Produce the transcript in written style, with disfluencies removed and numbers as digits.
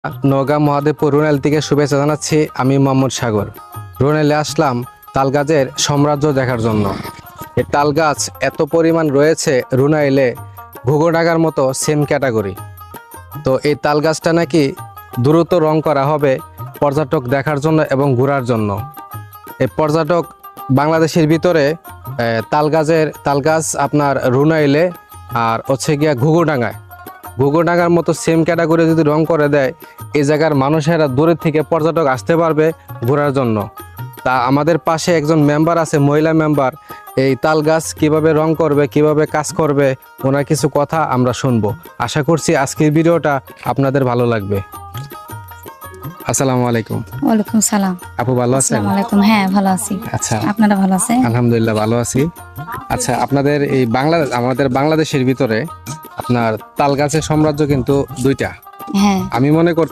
নওগাঁ মহাদেবপুর রুনাইল থেকে শুভেচ্ছা জানাচ্ছি। আমি মোহাম্মদ সাগর। রুনাইলে আসলাম তাল গাছের সাম্রাজ্য দেখার জন্য। এই তাল গাছ এত পরিমাণ রয়েছে রুনাইলে, ঘুঘুডাঙ্গার মতো সেম ক্যাটাগরি। তো এই তাল গাছটা নাকি দ্রুত রং করা হবে পর্যটক দেখার জন্য এবং ঘোরার জন্য। এই পর্যটক বাংলাদেশের ভিতরে তাল গাছ আপনার রুনাইলে আর হচ্ছে গিয়া ঘুঘুডাঙ্গার মতো সেম ক্যাটাগরি যদি রং করে দেয়, এই জায়গার মানুষেরা দূরের থেকে পর্যটক আসতে পারবে ঘোরার জন্য। তা আমাদের পাশে একজন মেম্বার আছে, মহিলা মেম্বার, এই তাল গাছ কীভাবে রং করবে, কিভাবে কাজ করবে, ওনার কিছু কথা আমরা শুনবো। আশা করছি আজকের ভিডিওটা আপনাদের ভালো লাগবে। আসসালামু আলাইকুম। ওয়ালাইকুম সালাম। আপু ভালো আছেন? আসসালামু আলাইকুম। হ্যাঁ, ভালো আছি। আচ্ছা, আপনারা ভালো আছেন? আলহামদুলিল্লাহ ভালো আছি। আচ্ছা, আপনাদের এই আমাদের বাংলাদেশের ভিতরে আপনার তাল গাছের সাম্রাজ্য কিন্তু দুইটা। হ্যাঁ, আমি মনে করতে